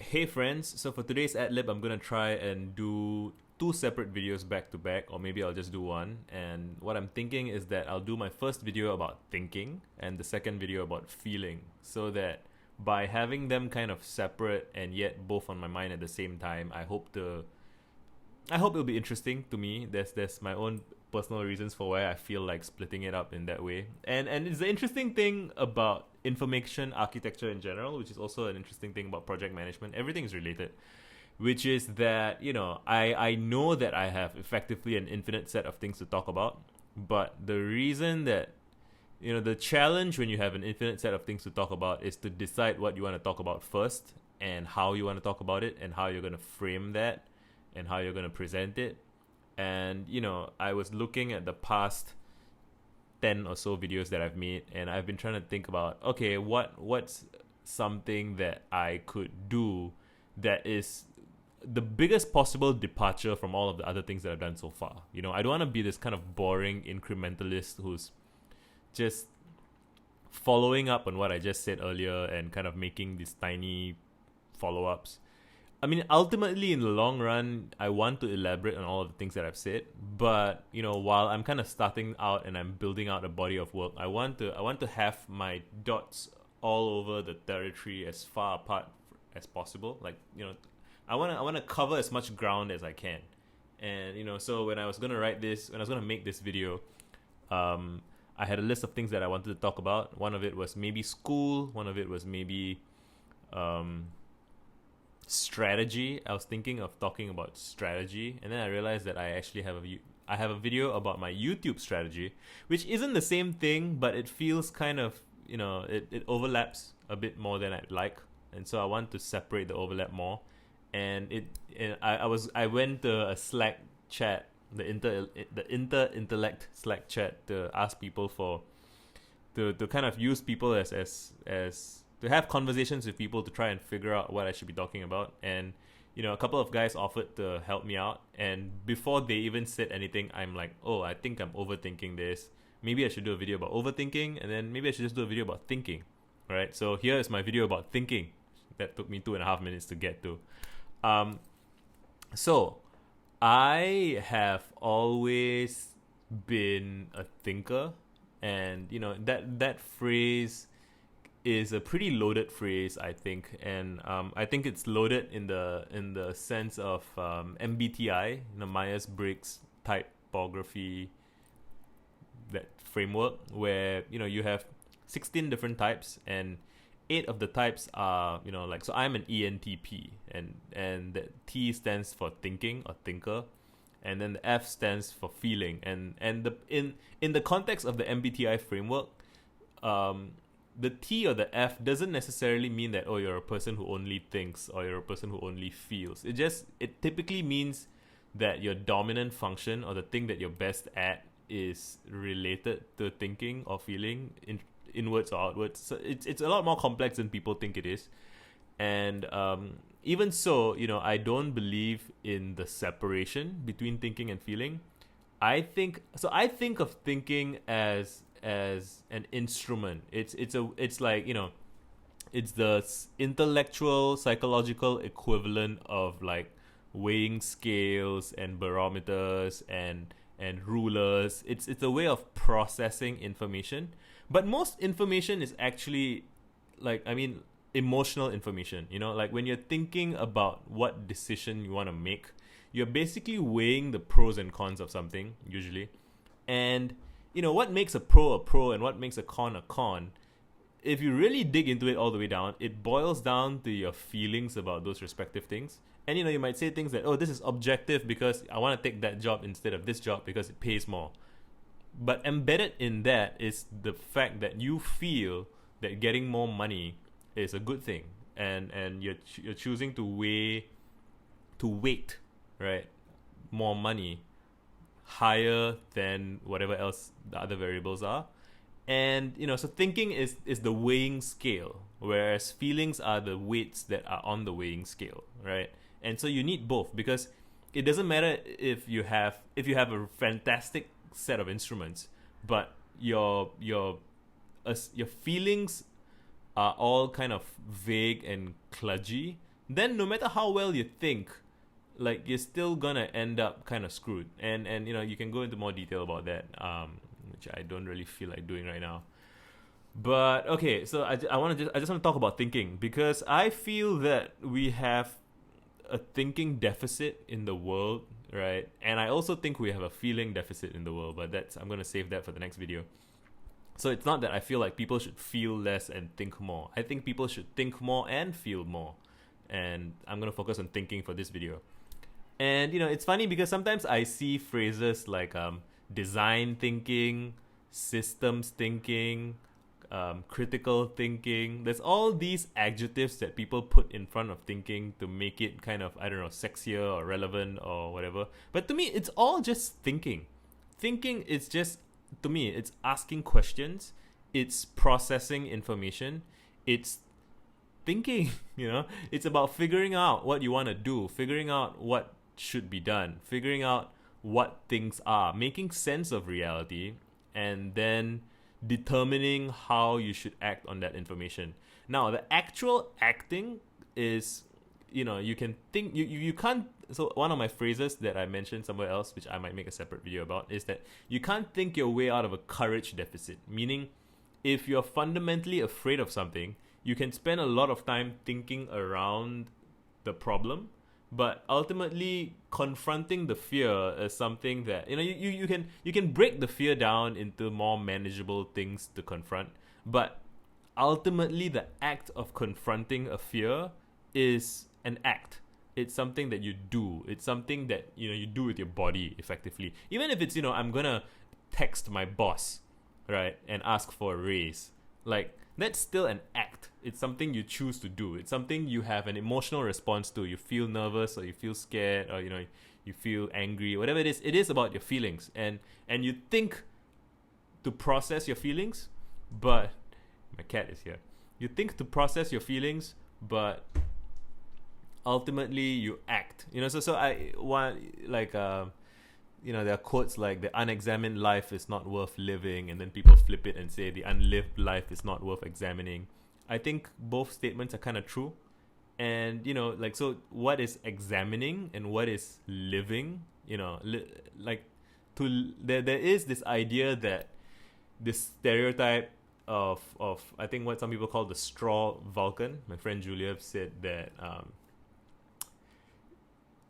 Hey friends, so for today's ad-lib, I'm gonna try and do two separate videos back to back, or maybe I'll just do one. And what I'm thinking is that I'll do my first video about thinking and the second video about feeling, so that by having them kind of separate and yet both on my mind at the same time, I hope it'll be interesting to me. There's my own personal reasons for why I feel like splitting it up in that way. And it's the interesting thing about information architecture in general, which is also an interesting thing about project management. Everything is related, which is that, I know that I have effectively an infinite set of things to talk about, but the reason that the challenge when you have an infinite set of things to talk about is to decide what you want to talk about first and how you want to talk about it and how you're going to frame that and how you're going to present it. And, I was looking at the past 10 or so videos that I've made, and I've been trying to think about, okay, what's something that I could do that is the biggest possible departure from all of the other things that I've done so far. I don't want to be this kind of boring incrementalist who's just following up on what I just said earlier and kind of making these tiny follow-ups. I mean, ultimately, in the long run, I want to elaborate on all of the things that I've said. But while I'm kind of starting out and I'm building out a body of work, I want to have my dots all over the territory as far apart as possible. Like I want to cover as much ground as I can. And so when I was gonna make this video, I had a list of things that I wanted to talk about. One of it was maybe school. One of it was maybe strategy. I was thinking of talking about strategy, and then I realized that I actually have a video about my YouTube strategy, which isn't the same thing, but it feels kind of it overlaps a bit more than I'd like, and so I want to separate the overlap more. And I went to a Slack chat, the inter-intellect Slack chat, to ask people to kind of use people as to have conversations with people to try and figure out what I should be talking about. And a couple of guys offered to help me out, and before they even said anything, I'm like, oh, I think I'm overthinking this. Maybe I should do a video about overthinking, and then maybe I should just do a video about thinking. Right, so here is my video about thinking that took me 2.5 minutes to get to. So I have always been a thinker, and that phrase is a pretty loaded phrase, I think, and I think it's loaded in the sense of MBTI, Myers-Briggs typography, that framework where you have 16 different types, and 8 of the types are so I'm an ENTP, and the T stands for thinking or thinker, and then the F stands for feeling, and in the context of the MBTI framework, the T or the F doesn't necessarily mean that, oh, you're a person who only thinks or you're a person who only feels. It typically means that your dominant function, or the thing that you're best at, is related to thinking or feeling, inwards or outwards. So it's a lot more complex than people think it is. And even so, I don't believe in the separation between thinking and feeling. I think of thinking as an instrument. It's like it's the intellectual psychological equivalent of like weighing scales and barometers and rulers. It's a way of processing information, but most information is actually emotional information. Like when you're thinking about what decision you want to make, you're basically weighing the pros and cons of something usually. And what makes a pro and what makes a con, if you really dig into it all the way down, it boils down to your feelings about those respective things. And you might say things that, oh, this is objective because I want to take that job instead of this job because it pays more. But embedded in that is the fact that you feel that getting more money is a good thing, and you're choosing to weight, right, more money higher than whatever else the other variables are. And so thinking is the weighing scale, whereas feelings are the weights that are on the weighing scale, right? And so you need both, because it doesn't matter if you have a fantastic set of instruments, but your feelings are all kind of vague and kludgy, then no matter how well you think, like you're still gonna end up kind of screwed. And you can go into more detail about that, which I don't really feel like doing right now. But okay, so I just want to talk about thinking, because I feel that we have a thinking deficit in the world, right? And I also think we have a feeling deficit in the world, but I'm going to save that for the next video. So it's not that I feel like people should feel less and think more. I think people should think more and feel more. And I'm going to focus on thinking for this video. And it's funny because sometimes I see phrases like design thinking, systems thinking, critical thinking. There's all these adjectives that people put in front of thinking to make it kind of, I don't know, sexier or relevant or whatever. But to me, it's all just thinking. Thinking is just, to me, it's asking questions. It's processing information. It's thinking, It's about figuring out what you want to do, figuring out what should be done, figuring out what things are, making sense of reality, and then determining how you should act on that information. Now, the actual acting is, you can think, you can't. So one of my phrases that I mentioned somewhere else, which I might make a separate video about, is that you can't think your way out of a courage deficit. Meaning, if you're fundamentally afraid of something, you can spend a lot of time thinking around the problem, but ultimately confronting the fear is something that you can break the fear down into more manageable things to confront, but ultimately the act of confronting a fear is an act. It's something that you do. It's something that you do with your body effectively. Even if it's I'm gonna text my boss, right, and ask for a raise, like that's still an act. It's something you choose to do. It's something you have an emotional response to. You feel nervous, or you feel scared, or you feel angry, whatever it is. It is about your feelings, and you think to process your feelings, but my cat is here. You think to process your feelings, but ultimately you act. So I want, like there are quotes like the unexamined life is not worth living, and then people flip it and say the unlived life is not worth examining. I think both statements are kind of true. And so what is examining and what is living? There is this idea that this stereotype of I think what some people call the straw Vulcan. My friend Julia said that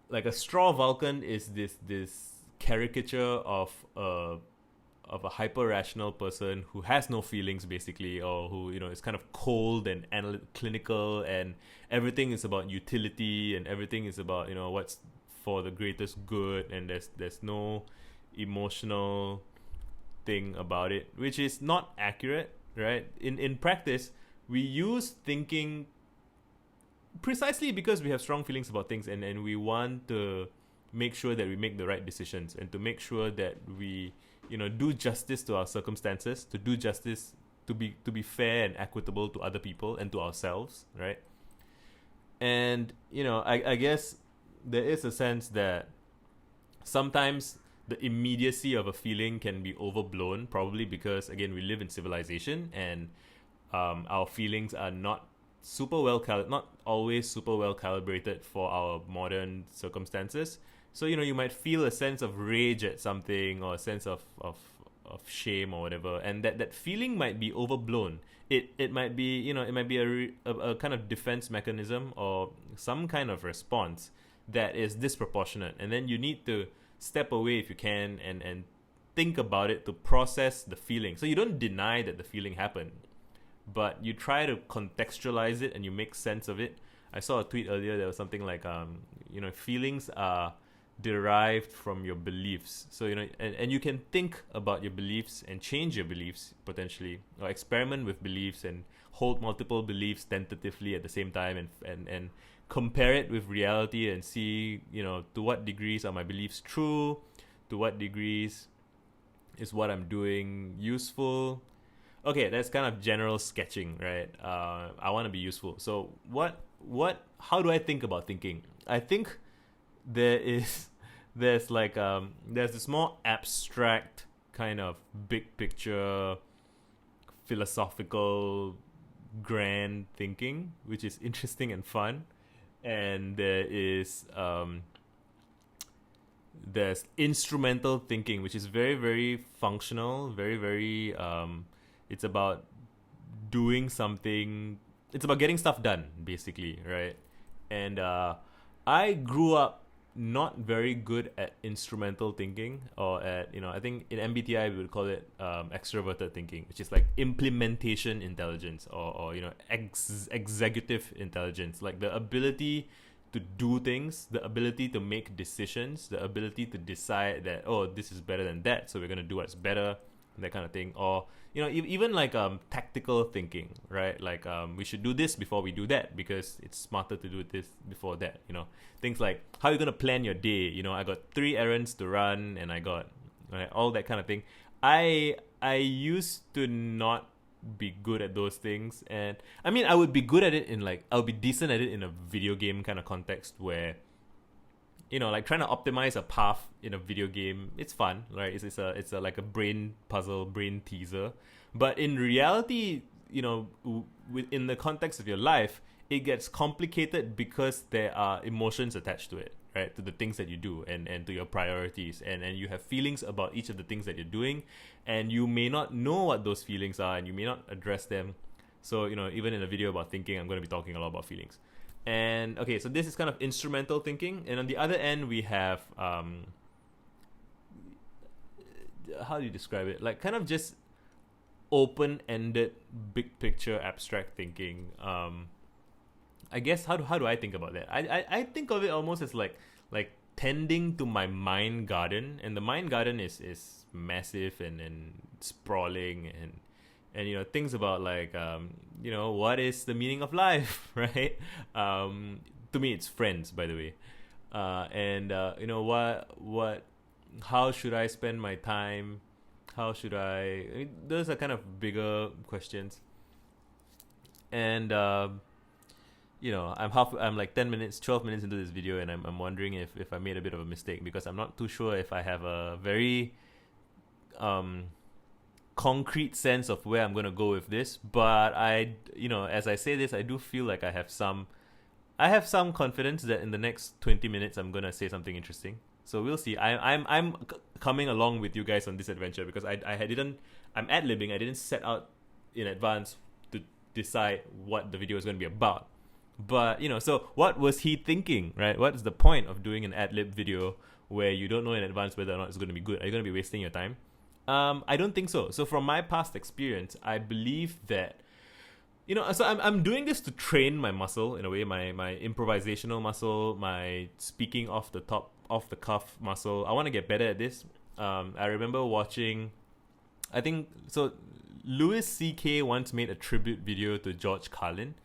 like a straw Vulcan is this caricature of a hyper-rational person who has no feelings, basically, or who is kind of cold and clinical, and everything is about utility, and everything is about what's for the greatest good, and there's no emotional thing about it, which is not accurate, right? In practice, we use thinking precisely because we have strong feelings about things, and we want to make sure that we make the right decisions, and to make sure that we do justice to our circumstances, to do justice, to be fair and equitable to other people and to ourselves, right? And I guess there is a sense that sometimes the immediacy of a feeling can be overblown, probably because, again, we live in civilization, and our feelings are not always super well calibrated for our modern circumstances. So you might feel a sense of rage at something, or a sense of shame or whatever, and that feeling might be overblown. It might be it might be a kind of defense mechanism or some kind of response that is disproportionate, and then you need to step away if you can and think about it to process the feeling. So you don't deny that the feeling happened, but you try to contextualize it and you make sense of it. I saw a tweet earlier that was something like feelings are derived from your beliefs. So and you can think about your beliefs and change your beliefs potentially, or experiment with beliefs and hold multiple beliefs tentatively at the same time, and compare it with reality and see to what degrees are my beliefs true, to what degrees is what I'm doing useful. Okay, that's kind of general sketching, right? I want to be useful. So how do I think about thinking? I think there's this more abstract kind of big picture, philosophical, grand thinking, which is interesting and fun. and there's instrumental thinking, which is very, very functional, very, very it's about doing something. It's about getting stuff done, basically, right? And I grew up not very good at instrumental thinking, or at, I think in MBTI we would call it extroverted thinking, which is like implementation intelligence, or executive intelligence, like the ability to do things, the ability to make decisions, the ability to decide that, oh, this is better than that, so we're gonna do what's better, that kind of thing. Or even like tactical thinking, right? Like we should do this before we do that because it's smarter to do this before that. Things like how you're gonna plan your day. I got 3 errands to run, and I got all that kind of thing. I used to not be good at those things, and I mean I would be good at it in like I'll be decent at it in a video game kind of context where like trying to optimize a path in a video game, it's fun, right? It's a like a brain puzzle, brain teaser. But in reality, within the context of your life, it gets complicated because there are emotions attached to it, right? To the things that you do, and to your priorities, and you have feelings about each of the things that you're doing, and you may not know what those feelings are, and you may not address them. So even in a video about thinking, I'm going to be talking a lot about feelings. And okay, so this is kind of instrumental thinking, and on the other end we have how do you describe it? Like kind of just open-ended, big picture, abstract thinking. I guess how do I think about that? I think of it almost as like tending to my mind garden, and the mind garden is massive and sprawling, and things about like what is the meaning of life, right? To me it's friends, by the way. And what how should I spend my time? How should I mean, those are kind of bigger questions. And I'm like 10 minutes, 12 minutes into this video, and I'm wondering if I made a bit of a mistake, because I'm not too sure if I have a very concrete sense of where I'm going to go with this. But as I say this, I do feel like I have some confidence that in the next 20 minutes I'm going to say something interesting. So we'll see. I'm coming along with you guys on this adventure, because I'm ad-libbing. I didn't set out in advance to decide what the video is going to be about. But so what was he thinking, right? What is the point of doing an ad-lib video where you don't know in advance whether or not it's going to be good? Are you going to be wasting your time? I don't think so. So from my past experience, I believe that so I'm doing this to train my muscle in a way, my improvisational muscle, my speaking off the cuff muscle. I want to get better at this. I remember watching, I think so. Louis C.K. once made a tribute video to George Carlin,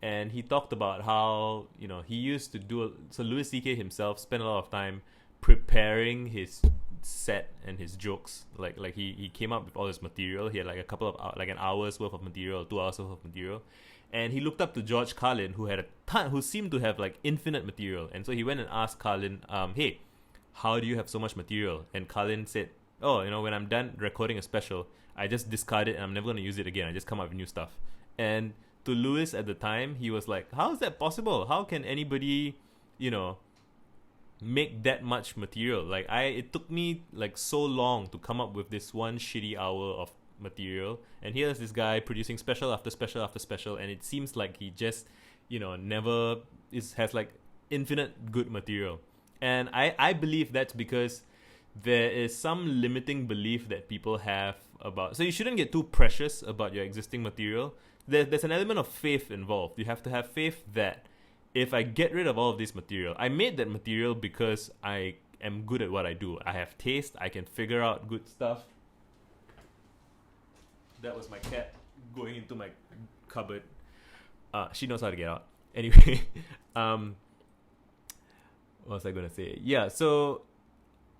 and he talked about how he used to do. So Louis C.K. himself spent a lot of time preparing his set and his jokes. Like he came up with all this material. He had like a couple of like an hour's worth of material, 2 hours worth of material, and he looked up to George Carlin, who had a ton, who seemed to have like infinite material. And so he went and asked Carlin, hey, how do you have so much material? And Carlin said, oh, when I'm done recording a special, I just discard it and I'm never going to use it again. I just come up with new stuff. And to Louis at the time, he was like, how is that possible? How can anybody make that much material? Like it took me like so long to come up with this one shitty hour of material, and here's this guy producing special after special after special, and it seems like he just never has like infinite good material. And I believe that's because there is some limiting belief that people have about, so you shouldn't get too precious about your existing material. There's an element of faith involved. You have to have faith that if I get rid of all of this material, I made that material because I am good at what I do. I have taste. I can figure out good stuff. That was my cat going into my cupboard. She knows how to get out. Anyway, what was I going to say? Yeah, so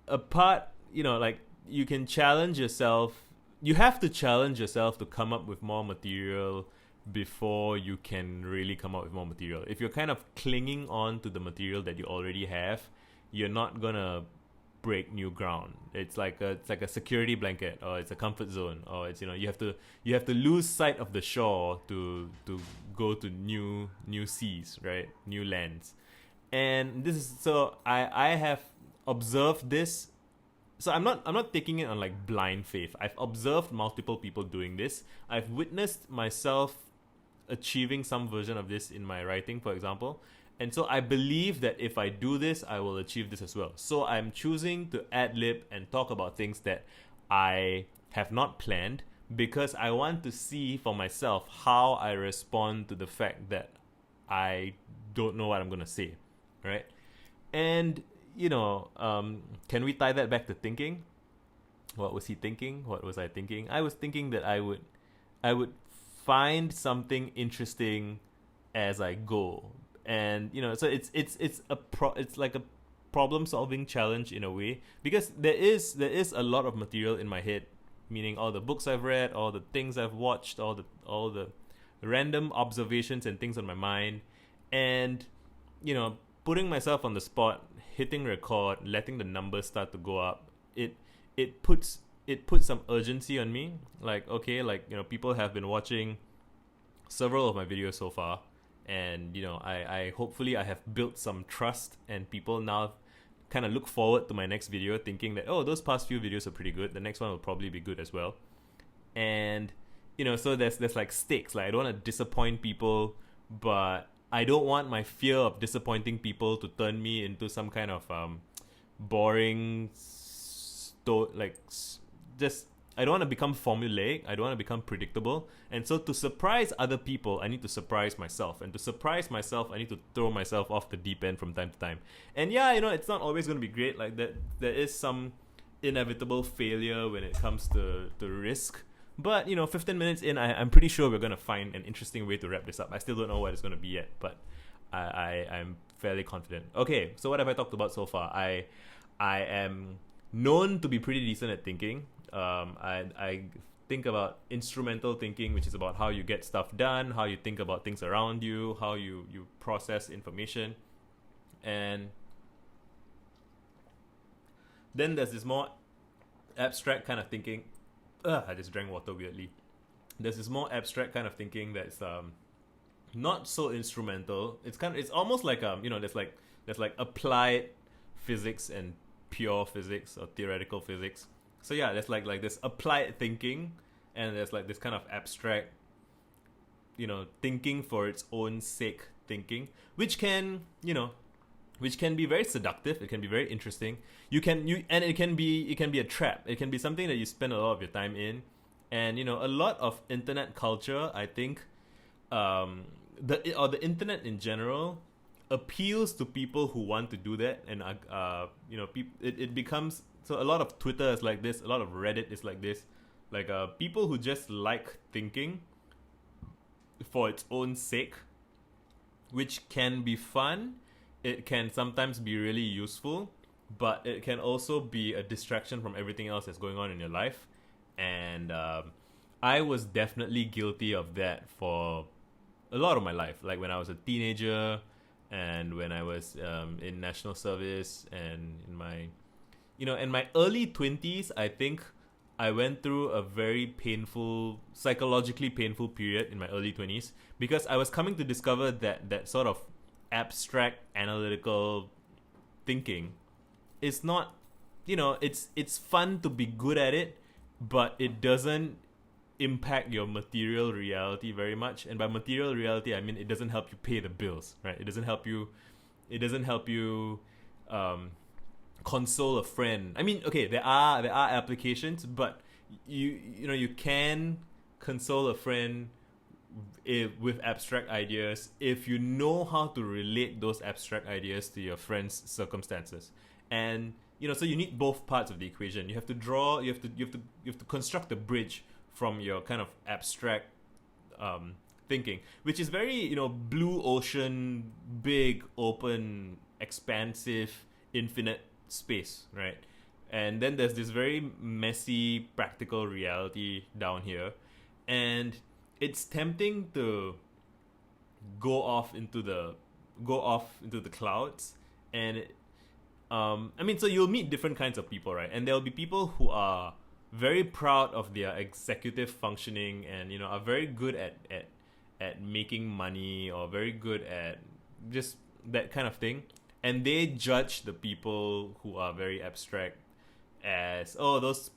apart, like you can challenge yourself. You have to challenge yourself to come up with more material before you can really come up with more material. If you're kind of clinging on to the material that you already have, you're not gonna break new ground. It's like a security blanket, or it's a comfort zone, or it's you have to lose sight of the shore to go to new seas, right? New lands. And this is so I have observed this. So I'm not taking it on like blind faith. I've observed multiple people doing this. I've witnessed myself achieving some version of this in my writing, for example. And so I believe that if I do this, I will achieve this as well. So I'm choosing to ad-lib and talk about things that I have not planned, because I want to see for myself how I respond to the fact that I don't know what I'm going to say, right? And, can we tie that back to thinking? What was he thinking? What was I thinking? I was thinking that I would find something interesting as I go. And, so it's like a problem solving challenge in a way, because there is a lot of material in my head, meaning all the books I've read, all the things I've watched, all the random observations and things on my mind. And, putting myself on the spot, hitting record, letting the numbers start to go up, it puts some urgency on me. Like, okay, people have been watching several of my videos so far, and I hopefully I have built some trust, and people now kind of look forward to my next video thinking that, oh, those past few videos are pretty good, the next one will probably be good as well. And so there's like stakes. Like, I don't want to disappoint people, but I don't want my fear of disappointing people to turn me into some kind of boring just, I don't want to become formulaic. I don't want to become predictable. And so to surprise other people, I need to surprise myself. And to surprise myself, I need to throw myself off the deep end from time to time. And yeah, it's not always going to be great. Like, that there is some inevitable failure when it comes to risk. But, 15 minutes in, I'm pretty sure we're going to find an interesting way to wrap this up. I still don't know what it's going to be yet, but I'm fairly confident. Okay, so what have I talked about so far? I am known to be pretty decent at thinking. I think about instrumental thinking, which is about how you get stuff done, how you think about things around you, how you process information. And then there's this more abstract kind of thinking. I just drank water weirdly. There's this more abstract kind of thinking that's not so instrumental. It's almost like there's like applied physics and pure physics or theoretical physics. So yeah, there's like this applied thinking, and there's like this kind of abstract, thinking for its own sake thinking, which can be very seductive. It can be very interesting. And it can be a trap. It can be something that you spend a lot of your time in. And a lot of internet culture, I think, the internet in general appeals to people who want to do that. And it becomes, so a lot of Twitter is like this, a lot of Reddit is like this, like people who just like thinking for its own sake, which can be fun. It can sometimes be really useful, but it can also be a distraction from everything else that's going on in your life. And I was definitely guilty of that for a lot of my life. Like when I was a teenager, and when I was in national service, and in my early 20s, I think I went through a very psychologically painful period in my early 20s, because I was coming to discover that sort of abstract analytical thinking is not, it's fun to be good at it, but it doesn't impact your material reality very much. And by material reality, I mean it doesn't help you pay the bills, right? It doesn't help you console a friend. I mean, okay, there are applications, but you can console a friend with abstract ideas if you know how to relate those abstract ideas to your friend's circumstances. And so you need both parts of the equation. You have to construct a bridge from your kind of abstract thinking, which is very blue ocean, big, open, expansive, infinite space, right? And then there's this very messy practical reality down here, and it's tempting to go off into the clouds. And so you'll meet different kinds of people, right? And there'll be people who are very proud of their executive functioning, and are very good at making money, or very good at just that kind of thing. and they judge the people who are very abstract as, oh, those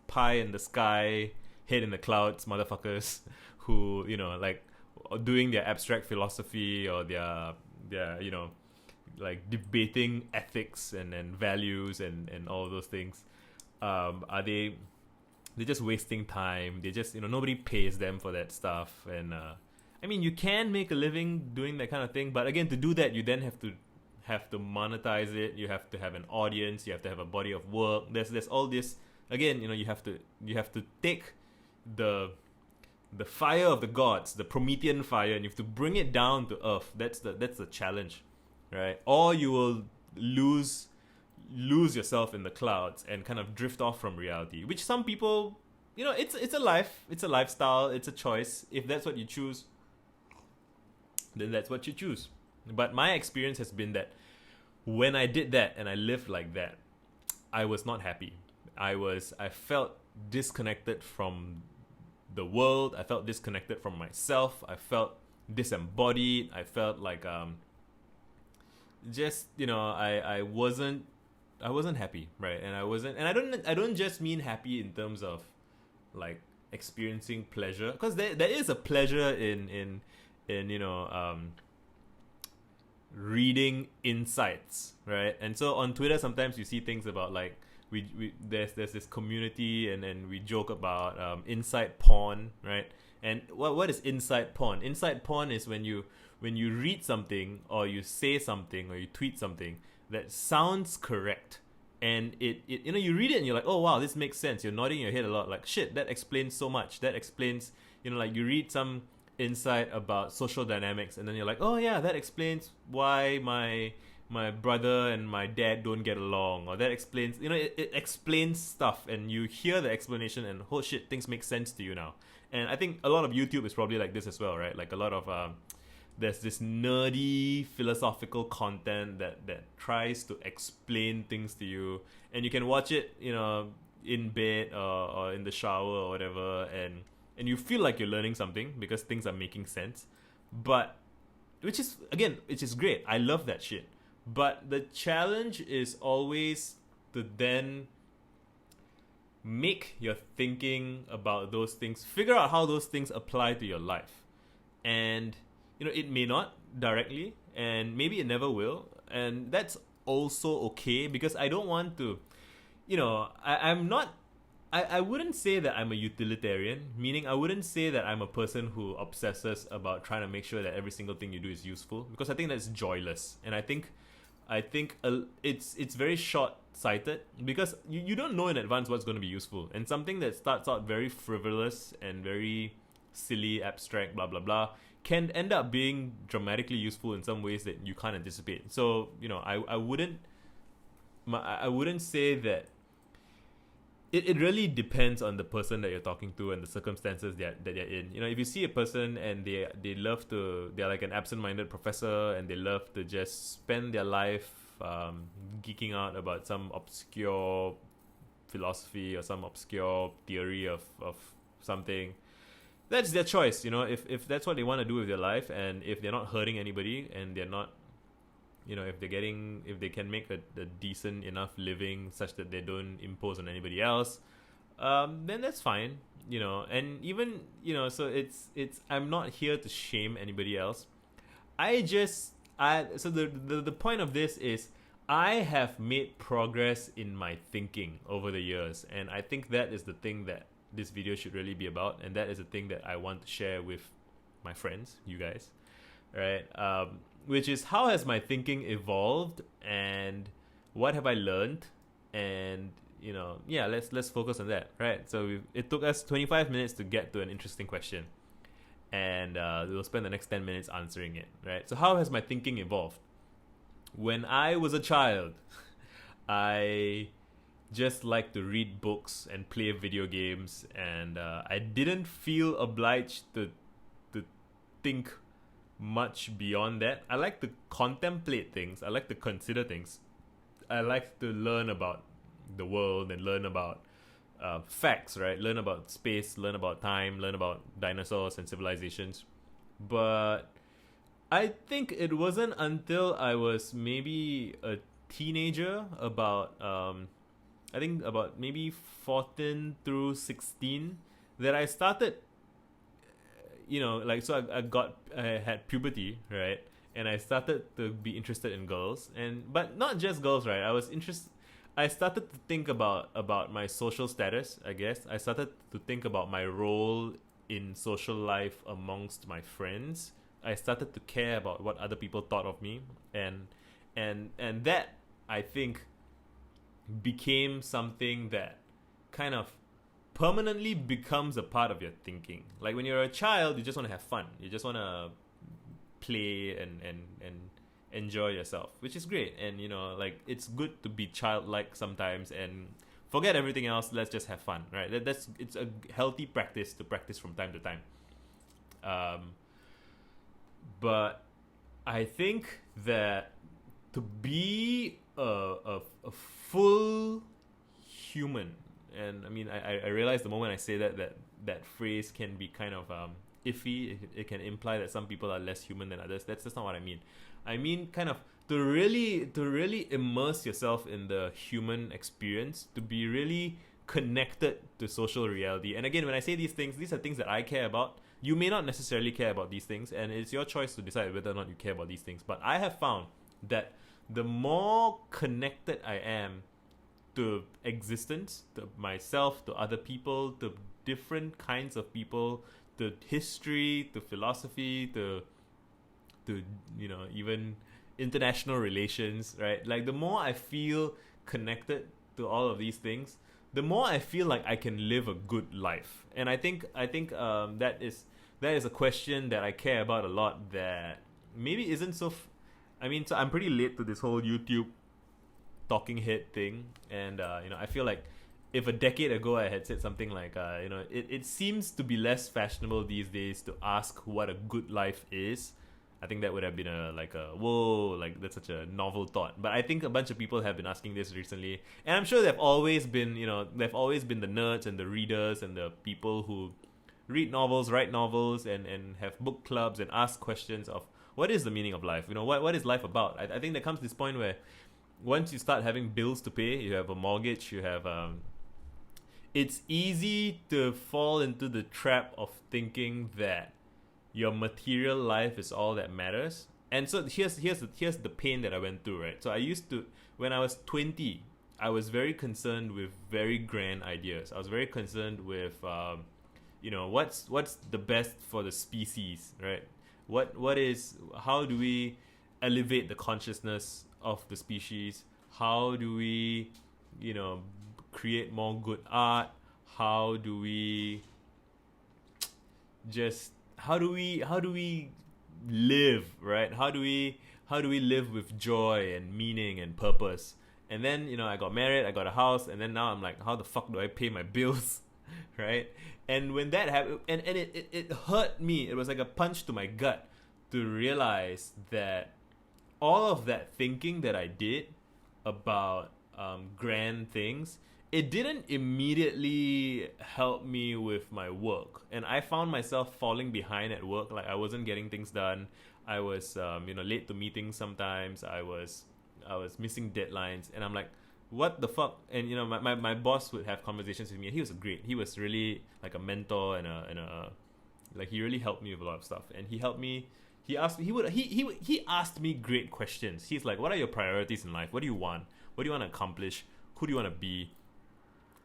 pie in the sky, head in the clouds motherfuckers who, you know, like doing their abstract philosophy or their you know, like debating ethics and values and all those things. Are they're just wasting time. They just, you know, nobody pays them for that stuff. And I mean, you can make a living doing that kind of thing, but again, to do that, you then have to monetize it. You have to have an audience. You have to have a body of work. There's all this. Again, you know, you have to take the fire of the gods, the Promethean fire, and you have to bring it down to earth. That's the challenge, right? Or you will lose yourself in the clouds and kind of drift off from reality, which some people, you know, it's a life, it's a lifestyle, it's a choice. If that's what you choose, then that's what you choose. But my experience has been that when I did that and I lived like that, I was not happy. I felt disconnected from the world. I felt disconnected from myself. I felt disembodied. I felt like just, you know, I wasn't happy, right? And I don't just mean happy in terms of like experiencing pleasure, because there is a pleasure in you know, reading insights, right? And so on Twitter sometimes you see things about like there's this community, and then we joke about insight porn, right? And what is insight porn? Insight porn is when you read something, or you say something, or you tweet something that sounds correct, and it you know, you read it and you're like, oh wow, this makes sense. You're nodding your head a lot, like shit, that explains so much. That explains, you know, like you read some insight about social dynamics, and then you're like, oh yeah, that explains why my brother and my dad don't get along, or that explains, you know, it explains stuff, and you hear the explanation and oh shit, things make sense to you now. And I think a lot of YouTube is probably like this as well, right? Like a lot of there's this nerdy philosophical content that tries to explain things to you, and you can watch it, you know, in bed or in the shower or whatever, and you feel like you're learning something because things are making sense. But which is great. I love that shit. But the challenge is always to then make your thinking about those things, figure out how those things apply to your life. And, you know, it may not directly, and maybe it never will. And that's also okay, because I don't want to, you know, I wouldn't say that I'm a utilitarian, meaning I wouldn't say that I'm a person who obsesses about trying to make sure that every single thing you do is useful, because I think that's joyless. And I think it's very short-sighted, because you don't know in advance what's going to be useful. And something that starts out very frivolous and very silly, abstract, blah, blah, blah, can end up being dramatically useful in some ways that you can't anticipate. So, you know, I wouldn't say that. It really depends on the person that you're talking to and the circumstances that they're in. You know, if you see a person and they're like an absent-minded professor, and they love to just spend their life geeking out about some obscure philosophy or some obscure theory of something, that's their choice. You know, if that's what they want to do with their life, and if they're not hurting anybody, and they're not, you know, if they can make a decent enough living such that they don't impose on anybody else, then that's fine, you know. And even, you know, so it's I'm not here to shame anybody else. So the point of this is, I have made progress in my thinking over the years, and I think that is the thing that this video should really be about, and that is the thing that I want to share with my friends, you guys, right? Which is, how has my thinking evolved, and what have I learned? And, you know, yeah, let's focus on that, right? So it took us 25 minutes to get to an interesting question, and we'll spend the next 10 minutes answering it, right? So how has my thinking evolved? When I was a child, I just liked to read books and play video games, and I didn't feel obliged to think much beyond that. I like to contemplate things. I like to consider things. I like to learn about the world and learn about facts, right? Learn about space, learn about time, learn about dinosaurs and civilizations. But I think it wasn't until I was maybe a teenager, about I think about maybe 14 through 16, that I started, like, so I had puberty, right? And I started to be interested in girls, but not just girls, right? I started to think about my social status, I guess. I started to think about my role in social life amongst my friends. I started to care about what other people thought of me, and that, I think, became something that kind of permanently becomes a part of your thinking. Like when you're a child, you just want to have fun. You just want to play and enjoy yourself, which is great. And like, it's good to be childlike sometimes and forget everything else. Let's just have fun, right? It's a healthy practice to practice from time to time. But I think that to be a full human, and I mean, I realize the moment I say that phrase can be kind of iffy. It can imply that some people are less human than others. That's not what I mean. I mean, kind of to really immerse yourself in the human experience, to be really connected to social reality. And again, when I say these things, these are things that I care about. You may not necessarily care about these things, and it's your choice to decide whether or not you care about these things. But I have found that the more connected I am to existence, to myself, to other people, to different kinds of people, to history, to philosophy, to even international relations, right? Like, the more I feel connected to all of these things, the more I feel like I can live a good life. And I think that is a question that I care about a lot, that maybe isn't so so I'm pretty late to this whole YouTube talking head thing, and I feel like if a decade ago I had said something like it seems to be less fashionable these days to ask what a good life is, I think that would have been whoa, like, that's such a novel thought. But I think a bunch of people have been asking this recently, and I'm sure they've always been the nerds and the readers and the people who read novels, write novels, and have book clubs and ask questions of what is the meaning of life. What is life about? I think there comes this point where once you start having bills to pay, you have a mortgage, you have it's easy to fall into the trap of thinking that your material life is all that matters. And so here's the pain that I went through, right? So I used to, when I was 20, I was very concerned with very grand ideas. I was very concerned with what's the best for the species, right? How do we elevate the consciousness of the species? How do we create more good art? How do we live, right? How do we live with joy and meaning and purpose? And then I got married, I got a house, and then now I'm like, how the fuck do I pay my bills? Right? And when that happened, and it hurt me. It was like a punch to my gut to realize that all of that thinking that I did about grand things, it didn't immediately help me with my work. And I found myself falling behind at work. Like, I wasn't getting things done. I was late to meetings sometimes. I was missing deadlines, and I'm like, what the fuck? And my boss would have conversations with me, and he was really like a mentor, and like, he really helped me with a lot of stuff. And he asked me great questions. He's like, what are your priorities in life? What do you want to accomplish? Who do you want to be?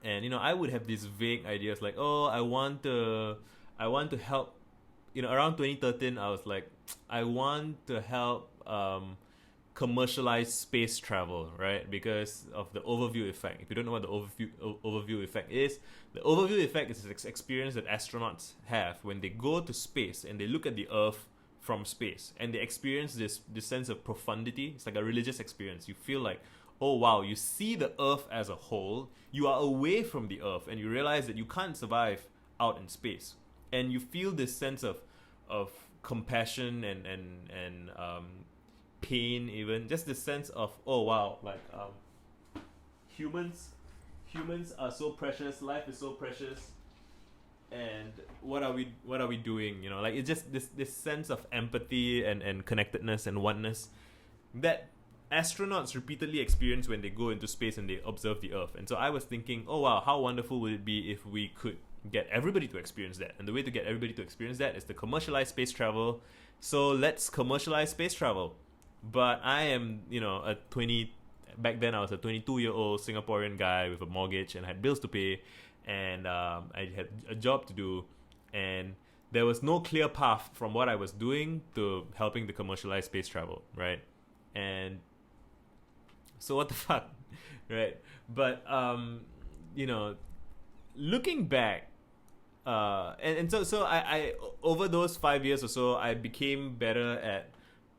And I would have these vague ideas like, oh, I want to help. Around 2013, I was like, I want to help commercialize space travel, right? Because of the overview effect. If you don't know what the overview effect is, the overview effect is this experience that astronauts have when they go to space and they look at the Earth from space, and they experience this sense of profundity. It's like a religious experience. You feel like, oh wow, you see the Earth as a whole. You are away from the Earth, and you realize that you can't survive out in space. And you feel this sense of compassion and pain, even just this sense of, oh wow, like humans are so precious. Life is so precious. and what are we doing? You know, like it's just this sense of empathy and connectedness and oneness that astronauts repeatedly experience when they go into space and they observe the Earth. And so I was thinking, oh wow, how wonderful would it be if we could get everybody to experience that? And the way to get everybody to experience that is to commercialize space travel. So let's commercialize space travel. But I am, back then I was a 22-year-old Singaporean guy with a mortgage and had bills to pay, and I had a job to do, and there was no clear path from what I was doing to helping to commercialize space travel, right? And so what the fuck, right? But looking back, so I over those 5 years or so, I became better at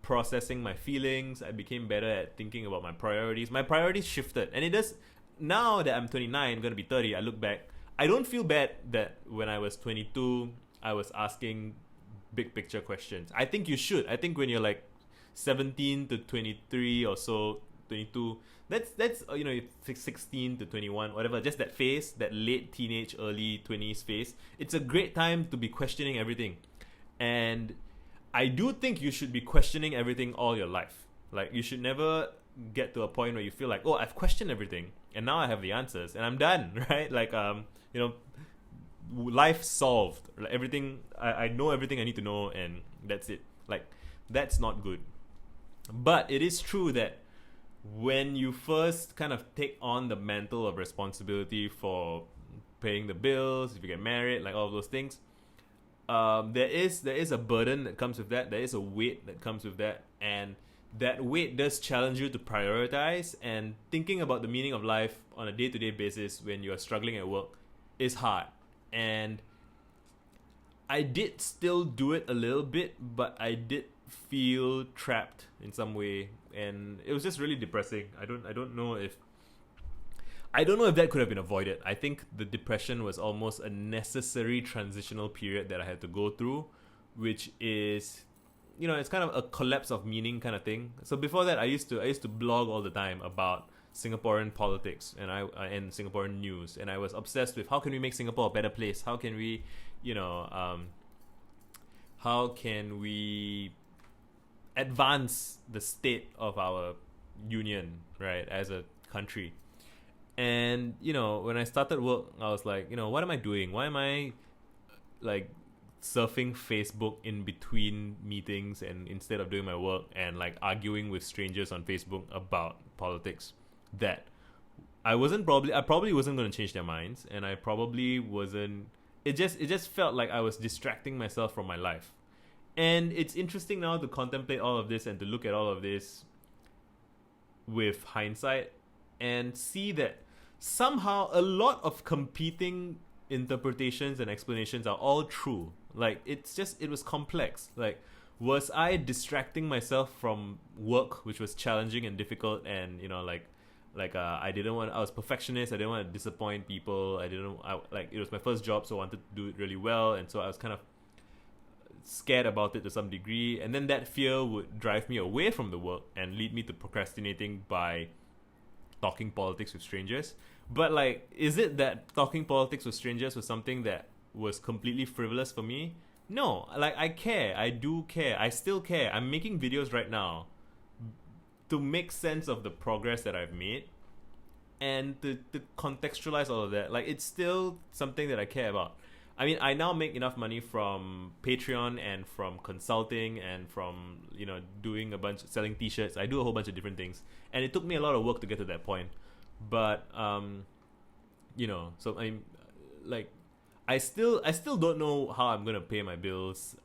processing my feelings. I became better at thinking about my priorities. My priorities shifted, and it does. Now that I'm 29, going to be 30, I look back, I don't feel bad that when I was 22, I was asking big picture questions. I think you should. I think when you're like 17 to 23 or so, 22, that's 16 to 21, whatever, just that phase, that late teenage, early 20s phase, it's a great time to be questioning everything. And I do think you should be questioning everything all your life. Like, you should never get to a point where you feel like, oh, I've questioned everything and now I have the answers and I'm done, right? Like, life solved. Like, everything, I know everything I need to know and that's it. Like, that's not good. But it is true that when you first kind of take on the mantle of responsibility for paying the bills, if you get married, like all of those things, there is a burden that comes with that. There is a weight that comes with that, and that weight does challenge you to prioritize. And thinking about the meaning of life on a day-to-day basis when you are struggling at work is hard. And I did still do it a little bit, but I did feel trapped in some way, and it was just really depressing. I don't know if that could have been avoided. I think the depression was almost a necessary transitional period that I had to go through, which is, it's kind of a collapse of meaning kind of thing. So before that, I used to blog all the time about Singaporean politics and Singaporean news, and I was obsessed with how can we make Singapore a better place? How can we, how can we advance the state of our union, right, as a country? And when I started work, I was like, what am I doing? Why am I like surfing Facebook in between meetings and instead of doing my work, and like arguing with strangers on Facebook about politics that I probably wasn't going to change their minds, and I probably wasn't. It just felt like I was distracting myself from my life. And it's interesting now to contemplate all of this and to look at all of this with hindsight and see that somehow a lot of competing interpretations and explanations are all true. Like, it was complex. Like, was I distracting myself from work, which was challenging and difficult, and I was perfectionist. I didn't want to disappoint people. It was my first job, so I wanted to do it really well, and so I was kind of scared about it to some degree, and then that fear would drive me away from the work and lead me to procrastinating by talking politics with strangers. But like, is it that talking politics with strangers was something that was completely frivolous for me? No, like, I care. I do care. I still care. I'm making videos right now to make sense of the progress that I've made and to contextualize all of that. Like, it's still something that I care about. I mean, I now make enough money from Patreon and from consulting and from, doing selling t-shirts. I do a whole bunch of different things. And it took me a lot of work to get to that point. But, so I'm like, I still don't know how I'm going to pay my bills,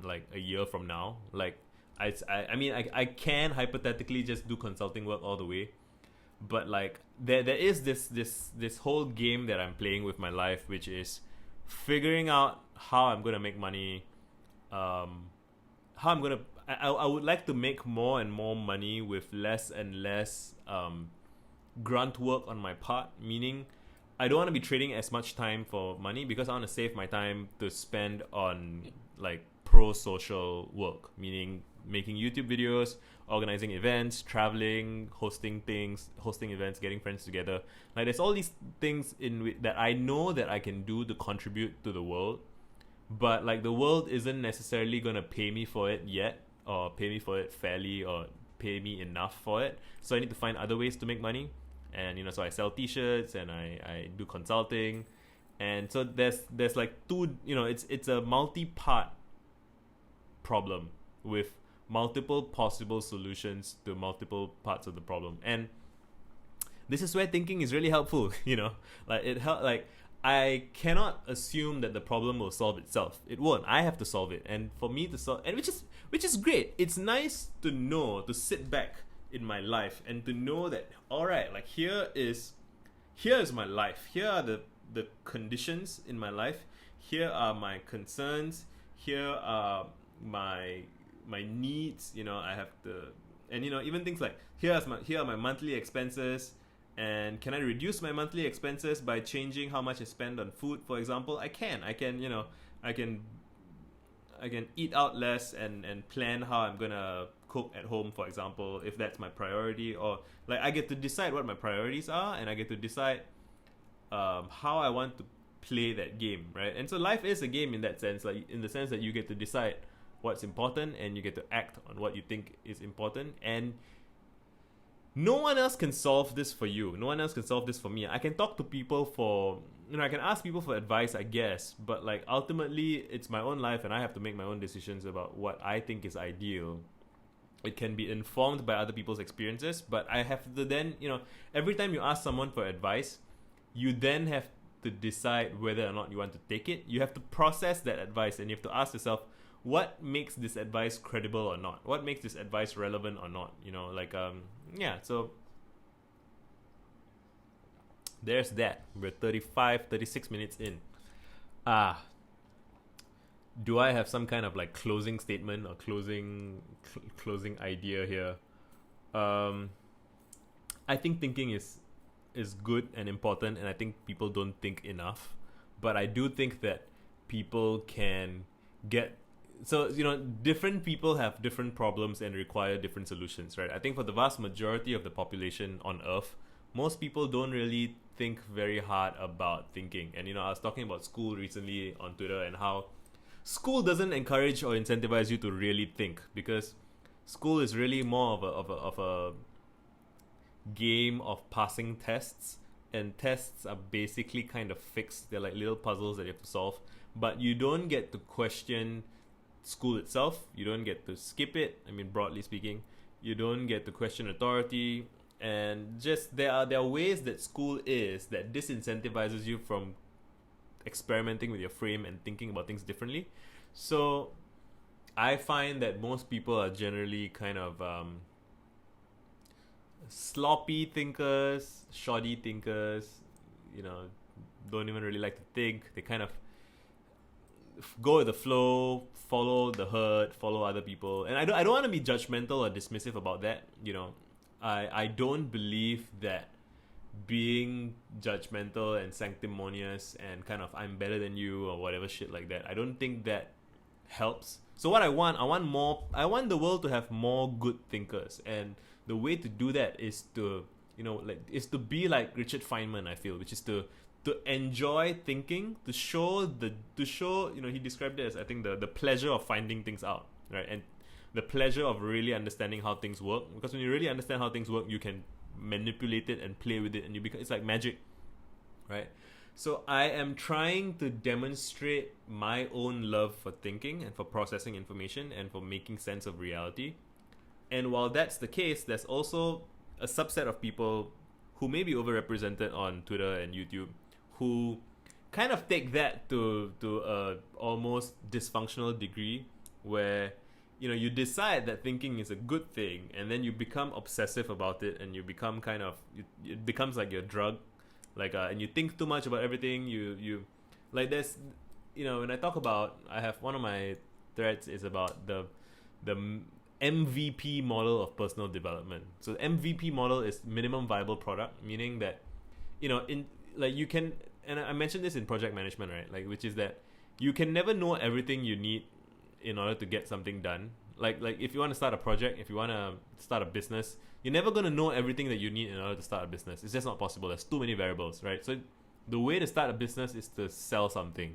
like a year from now. Like, I can hypothetically just do consulting work all the way. But like, there is this whole game that I'm playing with my life, which is figuring out how I'm going to make money, I would like to make more and more money with less and less grunt work on my part, meaning I don't want to be trading as much time for money because I want to save my time to spend on like pro-social work, meaning making YouTube videos, organizing events, traveling, hosting events, getting friends together. Like there's all these things that I know that I can do to contribute to the world, but like the world isn't necessarily gonna pay me for it yet, or pay me for it fairly, or pay me enough for it. So I need to find other ways to make money. And so I sell t-shirts and I do consulting. And so there's like two, it's a multi-part problem with multiple possible solutions to multiple parts of the problem. And this is where thinking is really helpful. Like I cannot assume that the problem will solve itself. It won't. I have to solve it. And for me to solve, and which is great. It's nice to sit back in my life and to know that, all right, like here is my life. Here are the conditions in my life. Here are my concerns. Here are my needs. I have to, and even things like here are my monthly expenses. And can I reduce my monthly expenses by changing how much I spend on food, for example? I can eat out less and plan how I'm gonna cook at home, for example, if that's my priority. Or like I get to decide what my priorities are, and I get to decide how I want to play that game, right? And so life is a game in that sense, like in the sense that you get to decide what's important and you get to act on what you think is important. And no one else can solve this for you. No one else can solve this for me. I can talk to people I can ask people for advice, I guess, but like ultimately it's my own life and I have to make my own decisions about what I think is ideal. It can be informed by other people's experiences, but I have to then, every time you ask someone for advice, you then have to decide whether or not you want to take it. You have to process that advice and you have to ask yourself, what makes this advice credible or not? What makes this advice relevant or not? So there's that. We're 36 minutes in. Do I have some kind of like closing statement or closing idea here? I think thinking is good and important, and I think people don't think enough. But I do think that people can get... So, different people have different problems and require different solutions, right? I think for the vast majority of the population on Earth, most people don't really think very hard about thinking. And, I was talking about school recently on Twitter and how school doesn't encourage or incentivize you to really think, because school is really more of a game of passing tests, and tests are basically kind of fixed. They're like little puzzles that you have to solve, but you don't get to question school itself. You don't get to skip it. I mean, broadly speaking, you don't get to question authority, and just there are ways that school is that disincentivizes you from experimenting with your frame and thinking about things differently. So I find that most people are generally kind of sloppy thinkers, shoddy thinkers, don't even really like to think. They kind of go with the flow, follow the herd, follow other people. And I don't want to be judgmental or dismissive about that. I don't believe that being judgmental and sanctimonious and kind of I'm better than you or whatever shit like that, I don't think that helps. So what I want the world to have more good thinkers, and the way to do that is to be like Richard Feynman, I feel, which is to enjoy thinking, to show he described it as, I think, the pleasure of finding things out, right? And the pleasure of really understanding how things work, because when you really understand how things work, you can manipulate it and play with it, and it's like magic, right? So I am trying to demonstrate my own love for thinking and for processing information and for making sense of reality. And while that's the case, there's also a subset of people who may be overrepresented on Twitter and YouTube who kind of take that to a almost dysfunctional degree, where you decide that thinking is a good thing, and then you become obsessive about it, and you become it becomes like your drug, and you think too much about everything. You like there's when I talk about, I have one of my threads is about the MVP model of personal development. So the MVP model is minimum viable product, meaning that you can, and I mentioned this in project management, right? Which is that you can never know everything you need in order to get something done. Like if you want to start a project, if you want to start a business, you're never going to know everything that you need in order to start a business. It's just not possible. There's too many variables, right? So the way to start a business is to sell something,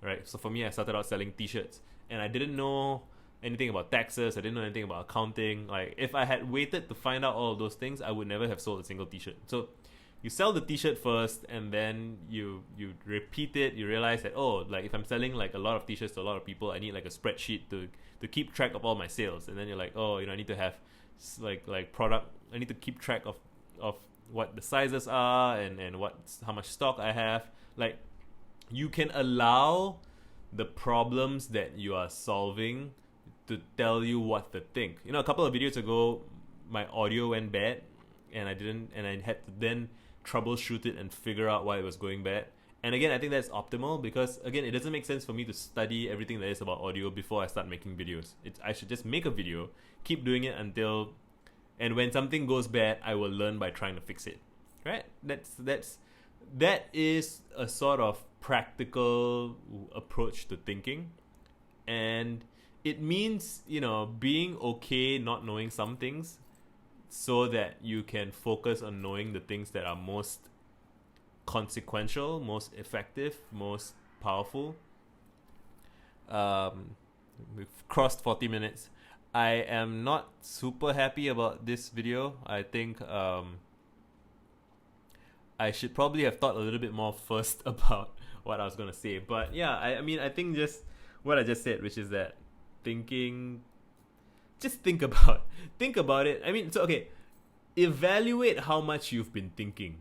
right? So for me, I started out selling t-shirts, and I didn't know anything about taxes. I didn't know anything about accounting. Like if I had waited to find out all of those things, I would never have sold a single t-shirt. So you sell the t-shirt first, and then you repeat it. You realize that, oh, like if I'm selling like a lot of t-shirts to a lot of people, I need like a spreadsheet to keep track of all my sales. And then you're like, oh, I need to have like product. I need to keep track of what the sizes are and how much stock I have. Like you can allow the problems that you are solving to tell you what to think. A couple of videos ago, my audio went bad, and I had to then troubleshoot it and figure out why it was going bad. And again, I think that's optimal because again, it doesn't make sense for me to study everything there is about audio before I start making videos. I should just make a video, keep doing it and when something goes bad, I will learn by trying to fix it. Right? That is a sort of practical approach to thinking, and it means being okay not knowing some things, so that you can focus on knowing the things that are most consequential, most effective, most powerful. We've crossed 40 minutes. I am not super happy about this video. I think I should probably have thought a little bit more first about what I was going to say. But yeah, I think just what I just said, which is that just think about it. Okay, evaluate how much you've been thinking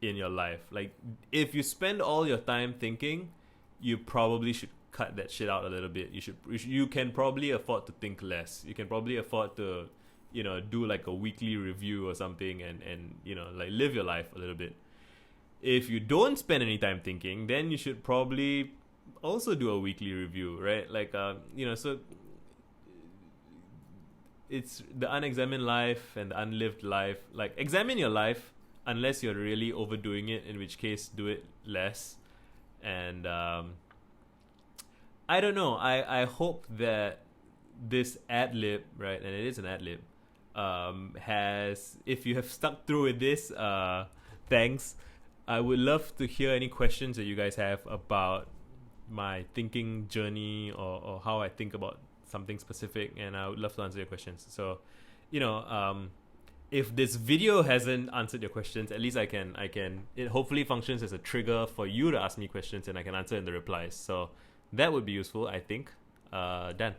in your life. Like if you spend all your time thinking, you probably should cut that shit out a little bit. You can probably afford to think less. You can probably afford to do like a weekly review or something, and like live your life a little bit. If you don't spend any time thinking, then you should probably also do a weekly review, right? Like so it's the unexamined life and the unlived life. Like examine your life, unless you're really overdoing it, in which case do it less. And I don't know, I hope that this ad-lib, right, and it is an ad-lib, has, if you have stuck through with this, thanks. I would love to hear any questions that you guys have about my thinking journey, or how I think about something specific, and I would love to answer your questions. So if this video hasn't answered your questions, at least it hopefully functions as a trigger for you to ask me questions, and I can answer in the replies. So that would be useful, I think. Done.